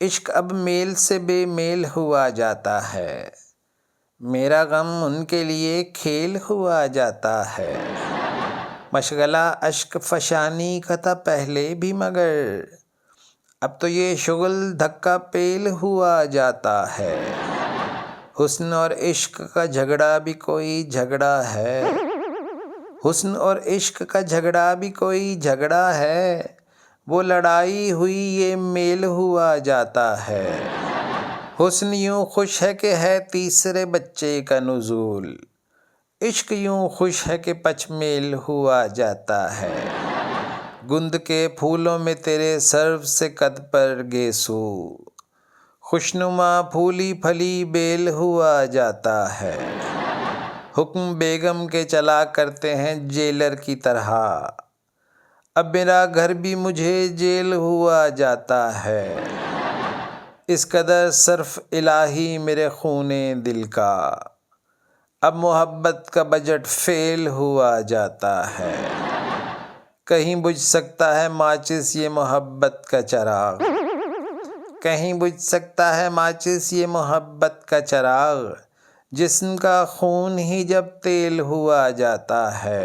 इश्क अब मेल से बेमेल हुआ जाता है, मेरा गम उनके लिए खेल हुआ जाता है। मशगला अश्क फशानी का था पहले भी, मगर अब तो ये शुगल धक्का पेल हुआ जाता है। हुस्न और इश्क का झगड़ा भी कोई झगड़ा है, हुस्न और इश्क का झगड़ा भी कोई झगड़ा है। वो लड़ाई हुई ये मेल हुआ जाता है। हुस्न यूं खुश है कि है तीसरे बच्चे का नुज़ूल, इश्क यूं खुश है कि पचमेल हुआ जाता है। गुंद के फूलों में तेरे सर्व से कद पर गेसू, खुशनुमा फूली फली बेल हुआ जाता है। हुक्म बेगम के चला करते हैं जेलर की तरह, अब मेरा घर भी मुझे जेल हुआ जाता है। इस कदर सर्फ इलाही मेरे खूने दिल का, अब मोहब्बत का बजट फेल हुआ जाता है। कहीं बुझ सकता है माचिस ये मोहब्बत का चराग, कहीं बुझ सकता है माचिस ये मोहब्बत का चराग, जिस्म का खून ही जब तेल हुआ जाता है।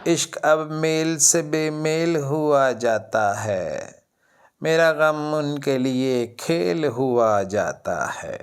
इश्क अब मेल से बेमेल हुआ जाता है, मेरा गम उनके लिए खेल हुआ जाता है।